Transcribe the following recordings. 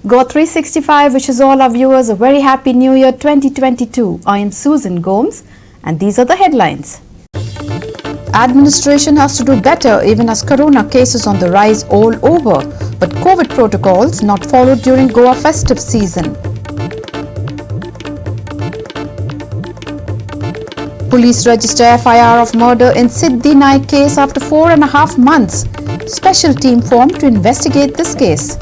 GOA365 wishes all our viewers a very happy New Year 2022. I am Susan Gomes and these are the headlines. Administration has to do better even as corona cases on the rise all over, but COVID protocols not followed during Goa festive season. Police register FIR of murder in Siddhi Naik case after 4.5 months. Special team formed to investigate this case.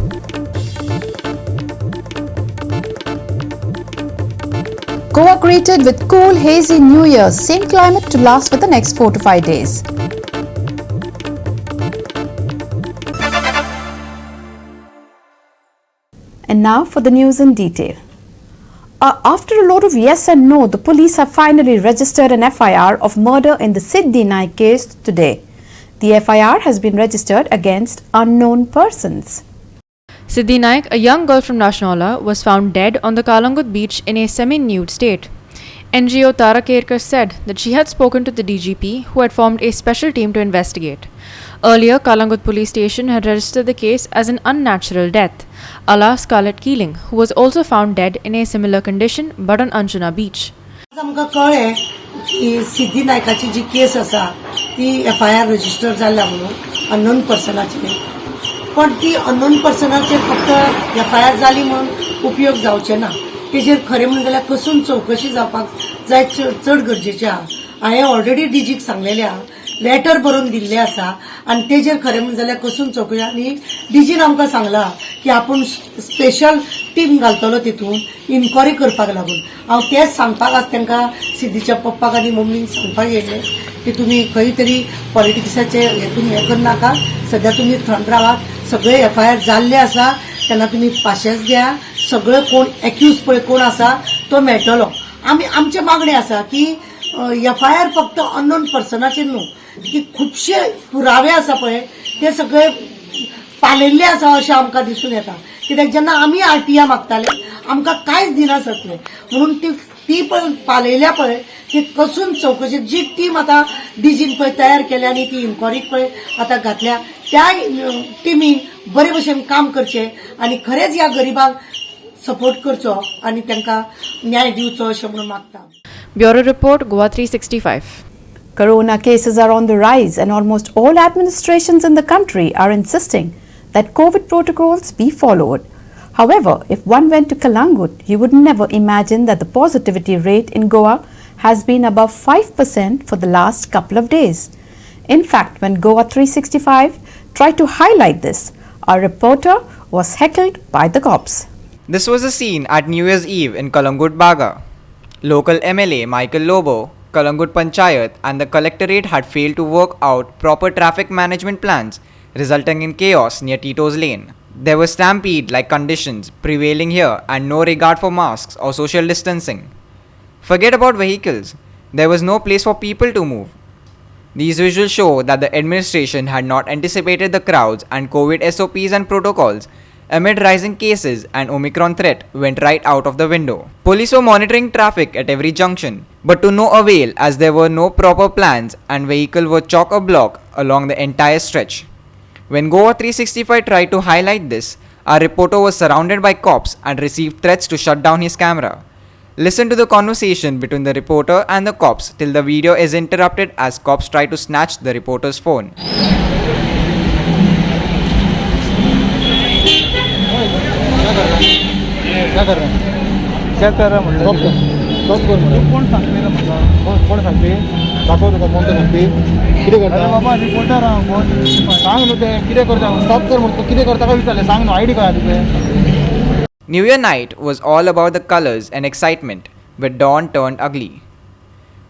Goa greeted with cool, hazy New Year, same climate to last for the next 4 to 5 days. And now for the news in detail. After a lot of yes and no, the police have finally registered an FIR of murder in the Siddhi Naik case today. The FIR has been registered against unknown persons. Siddhi Naik, a young girl from Nashnaula, was found dead on the Kalangut beach in a semi-nude state. NGO Tara Kerkar said that she had spoken to the DGP, who had formed a special team to investigate. Earlier, Kalangut police station had registered the case as an unnatural death, a la Scarlet Keeling, who was also found dead in a similar condition but on Anjuna beach. Siddhi नायकाची ji case आसा ती FIR register जाल्ल्या म्हणून unknown पर्सनाचेर पण ती unknown पर्सनाचेर फक्त FIR जाली म्हणून उपयोग जावचे ना तेजेर खरें म्हणून जाल्यार कसून चौकशी जावपाक जाय चड गरजेचें आहा हांवें ऑलरेडी डीजीक सांगलेलें आहा लेटर बरोवन दिल्लें आसा आनी तेजेर खरें म्हणून जाल्यार कसून चौकशी आनी डीजीन आमकां सांगलां की आपूण स्पेशल टीम घालतलो तितून इन्क्वायरी करपाक लागून हांव तेच सांगपाक आज तांकां सिद्धीच्या पप्पाक आनी मम्मीक सांगपाक येयलें की तुमी खंय तरी पॉलिटिक्साचे हेतून हें करनाका सद्या तुमी थंड रावात सगळे FIR जाल्ले आसा तेन्ना तुमी पाशेंस घ्या सगळे कोण एक्यूज पळय कोण आसा तो मेळटलो आमचे मागणी आसा की FIR फक्त अननोन पर्सनाचेर न्हू की खुबशे पुरावे आसा पळय ते सगळे पालयल्ले आसा अशें आमकां दिसून येता कित्याक जेन्ना आमी RTI मागताले आमकां कांयच दिनासतलें म्हणून ती पळय पालयल्या पळय ती कसून चौकशी जी टीम आतां डीजीन पळय तयार केल्या आनी ती इन्क्वायरीक पळय आतां घातल्या त्या टिमीन बरे भशेन काम करचें आनी खरेंच ह्या गरिबांक सपोर्ट करचो आनी तांकां न्याय दिवचो अशें म्हणून मागता. Bureau Report, GOA365. Corona cases are on the rise and almost all administrations in the country are insisting that COVID protocols be followed. However, if one went to Kalangut, he would never imagine that the positivity rate in Goa has been above 5% for the last couple of days. In fact, when GOA365 tried to highlight this, our reporter was heckled by the cops. This was a scene at New Year's Eve in Kalangut Baga. Local MLA Michael Lobo, Kalangut Panchayat and the Collectorate had failed to work out proper traffic management plans, resulting in chaos near Tito's Lane. There were stampede-like conditions prevailing here and no regard for masks or social distancing. Forget about vehicles, there was no place for people to move. These visuals show that the administration had not anticipated the crowds and COVID SOPs and protocols. Amid rising cases and Omicron threat went right out of the window. Police were monitoring traffic at every junction, but to no avail as there were no proper plans and vehicles were chock-a-block along the entire stretch. When GOA365 tried to highlight this, our reporter was surrounded by cops and received threats to shut down his camera. Listen to the conversation between the reporter and the cops till the video is interrupted as cops try to snatch the reporter's phone. क्या कर रहा है कोण सांगते दाखव तुका कोण सांगते कितें करता बाबा रिपोर्टर सांग न्हू तें कितें करता स्टॉप कर म्हणटा कितें करता काय विचारलें सांग न्हू आयडी कळ्ळा तुवें. New Year night was all about the colors and excitement, but dawn turned ugly.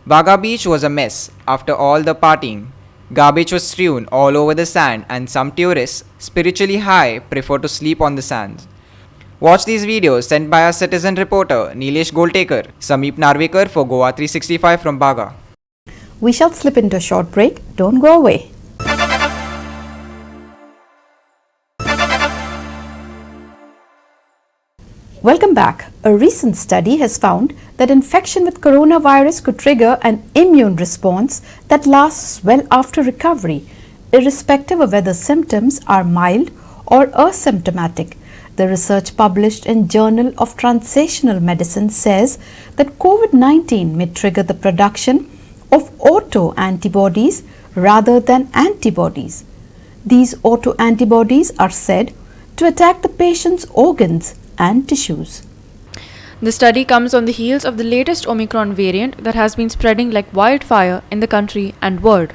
Baga Beach was a mess after all the partying. Garbage was strewn all over the sand and some tourists, spiritually high, prefer to sleep on the sands. Watch these videos sent by our citizen reporter Nilesh Goltekar, Sameep Narvekar for GOA365 from Baga. We shall slip into a short break. Don't go away. Welcome back. A recent study has found that infection with coronavirus could trigger an immune response that lasts well after recovery, irrespective of whether symptoms are mild or asymptomatic. The research published in Journal of Translational Medicine says that COVID-19 may trigger the production of autoantibodies rather than antibodies. These autoantibodies are said to attack the patient's organs and tissues. The study comes on the heels of the latest Omicron variant that has been spreading like wildfire in the country and world.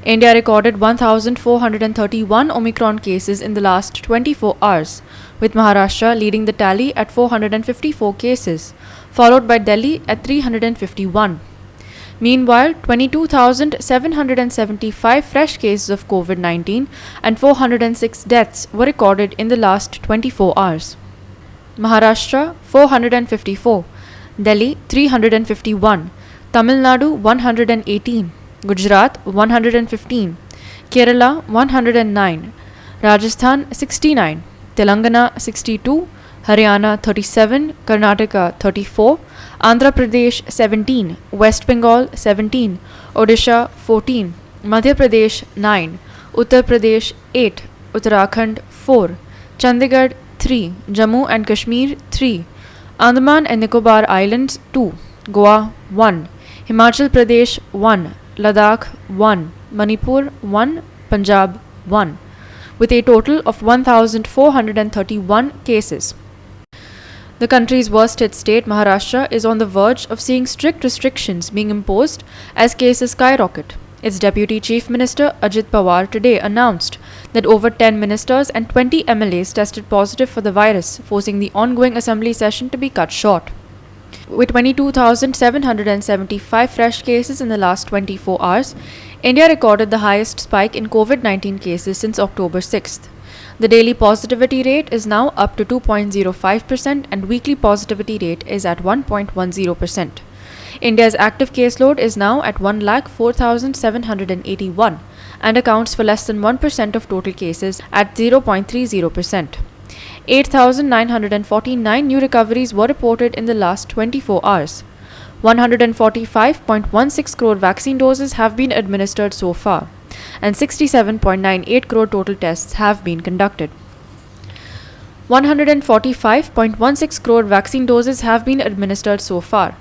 India recorded 1,431 Omicron cases in the last 24 hours, with Maharashtra leading the tally at 454 cases, followed by Delhi at 351. Meanwhile, 22,775 fresh cases of COVID-19 and 406 deaths were recorded in the last 24 hours. Maharashtra 454, Delhi 351, Tamil Nadu 118, Gujarat 115, Kerala 109, Rajasthan 69, Telangana 62, Haryana 37, Karnataka 34, Andhra Pradesh 17, West Bengal 17, Odisha 14, Madhya Pradesh 9, Uttar Pradesh 8, Uttarakhand 4, Chandigarh 3, Jammu and Kashmir 3, Andaman and Nicobar Islands 2, Goa 1, Himachal Pradesh 1, Ladakh 1, Manipur 1, Punjab 1, with a total of 1,431 cases. The country's worst hit state, Maharashtra, is on the verge of seeing strict restrictions being imposed as cases skyrocket. Its Deputy Chief Minister Ajit Pawar today announced that over 10 ministers and 20 MLAs tested positive for the virus, forcing the ongoing assembly session to be cut short. With 22,775 fresh cases in the last 24 hours, India recorded the highest spike in COVID-19 cases since October 6th. The daily positivity rate is now up to 2.05% and weekly positivity rate is at 1.10%. India's active caseload is now at 1,04,781 and accounts for less than 1% of total cases at 0.30%. 8,949 new recoveries were reported in the last 24 hours. 145.16 crore vaccine doses have been administered so far, and 67.98 crore total tests have been conducted. 145.16 crore vaccine doses have been administered so far.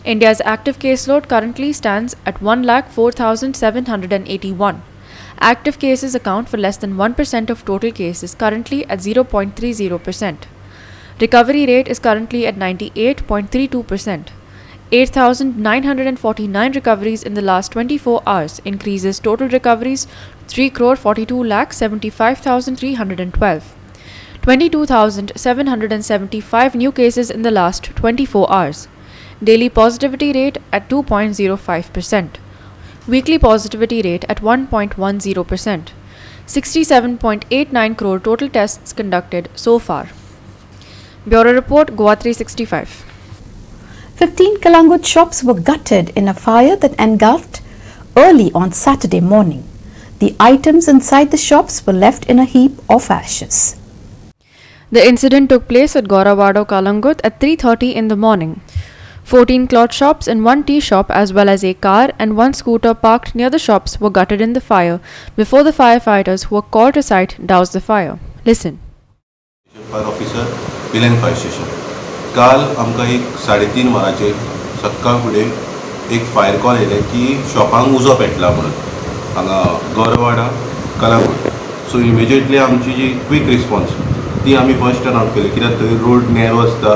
India's active caseload currently stands at 1,04,781. Active cases account for less than 1% of total cases, currently at 0.30%. Recovery rate is currently at 98.32%. 8,949 recoveries in the last 24 hours increases total recoveries 3,42,75,312. 22,775 new cases in the last 24 hours. Daily positivity rate at 2.05%. Weekly positivity rate at 1.10%. 67.89 crore total tests conducted so far. Bureau Report, GOA365. 15 Kalangut shops were gutted in a fire that engulfed early on Saturday morning. The items inside the shops were left in a heap of ashes. The incident took place at Gauravado, Kalangut at 3:30 in the morning. 14 cloth shops and one tea shop as well as a car and one scooter parked near the shops were gutted in the fire before the firefighters who were called to site doused the fire. Listen. Fire officer villain fire station काल आमकां एक 3:30 वरांचेर सक्काळ फुडें एक fire call येयलें की शॉपांक उजो पेटला म्हणून हांगा गौरवाडा कलांगूट. सो इमिजिएटली आमची जी क्विक रिस्पॉन्स ती आमी फर्स्ट टर्न आउट केली कित्याक थंय रोड नॅरो आसता,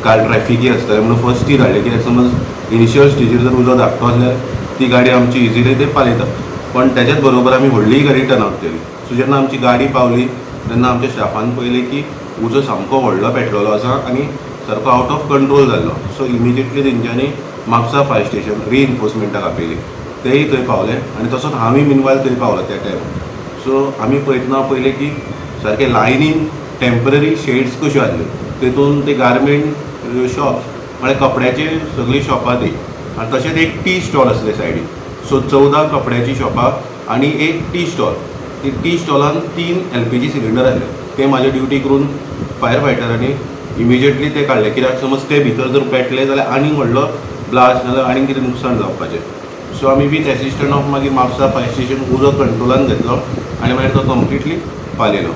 काल ट्रॅफिकूय आसता म्हणून फर्स्ट ती धाडली कित्याक समज इनिशियल स्टेजीर जर उजो धाकटो आसल्यार ती गाडी आमची इजिली ते पालयता. पण त्याच्याच बरोबर आमी व्हडली गाडी टर्न आउट केली. सो जेन्ना आमची गाडी पावली तेन्ना आमच्या स्टाफान पळयलें की उजो सामको व्हडलो पेटलेलो आसा आनी सारको आउट ऑफ कंट्रोल जाल्लो. सो इमिजिएटली तेंच्यांनी म्हापसा फायर स्टेशन रिइन्फोर्समेंटाक आपयली. तेय थंय पावले आनी तसोच हांवूय मिनवायल थंय पावलो त्या टायमार. सो आमी पळयतना पयलें की सारके लायनीन टेम्पररी शेड्स कश्यो आसल्यो तेतून ते गार्मेंट शॉप्स म्हळ्यार कपड्याचे सगळीं शॉपां ती आनी तशेंच एक टी स्टॉल आसले सायडीन. सो 14 कपड्याची शॉपां आनी एक टी स्टॉल. ती टी स्टॉलान 3 LPG सिलिंडर आसले. ते म्हाजे ड्युटी करून फायर फायटरांनी इमिजिएटली ते काडले कित्याक समज ते भितर जर पेटले जाल्यार आनीक व्हडलो ब्लास्ट नाजाल्यार आनीक कितें नुकसाण जावपाचें. सो आमी विथ एसिस्टंट ऑफ मागीर म्हापसा फायर स्टेशन उजो कंट्रोलान घेतलो आनी मागीर तो कंप्लिटली पालयलो.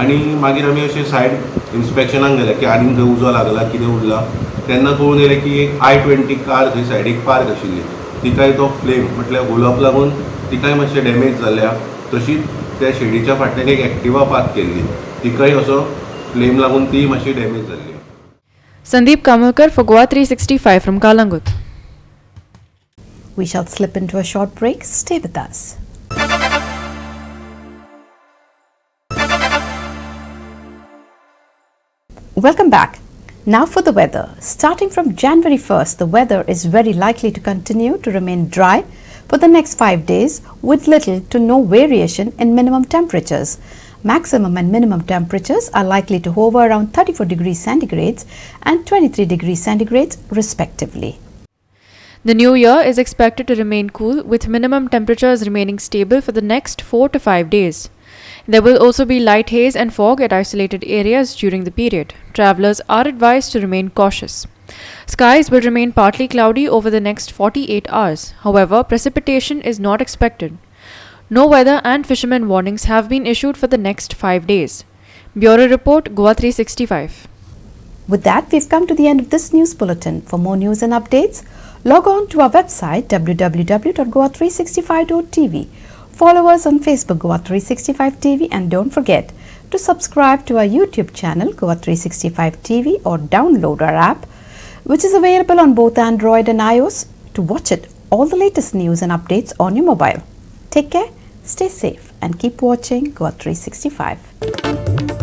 आनी मागीर आमी अशें सायड इन्स्पेक्शनाक गेले की आनीक खंय उजो लागला कितें उरला तेन्ना कळून येलें की एक I-20 कार थंय सायडीक पार्क आशिल्ली तिकाय तो फ्लेम म्हटल्यार घुलप लागून तिकाय मातशें डॅमेज जाल्या तशीच त्या शेडीच्या फाटल्यान एक एक्टिवा पार्क केल्ली तिकाय असो फ्लेम लागून ती मातशी डॅमेज जाल्ली. Sandeep Kamulkar for GOA365 from Kalangut. We shall slip into a short break. Stay with us. Welcome back. Now for the weather. Starting from January 1st, the weather is very likely to continue to remain dry for the next 5 days with little to no variation in minimum temperatures. Maximum and minimum temperatures are likely to hover around 34 degrees centigrade and 23 degrees centigrade respectively. The new year is expected to remain cool with minimum temperatures remaining stable for the next 4 to 5 days. There will also be light haze and fog at isolated areas during the period. Travelers are advised to remain cautious. Skies will remain partly cloudy over the next 48 hours. However, precipitation is not expected. No weather and fishermen warnings have been issued for the next 5 days. Bureau Report, GOA365. With that, we've come to the end of this news bulletin. For more news and updates, log on to our website www.goa365.tv. Follow us on Facebook GOA365TV and don't forget to subscribe to our YouTube channel GOA365TV or download our app which is available on both Android and iOS to watch it all the latest news and updates on your mobile. Take care, stay safe and keep watching GOA365.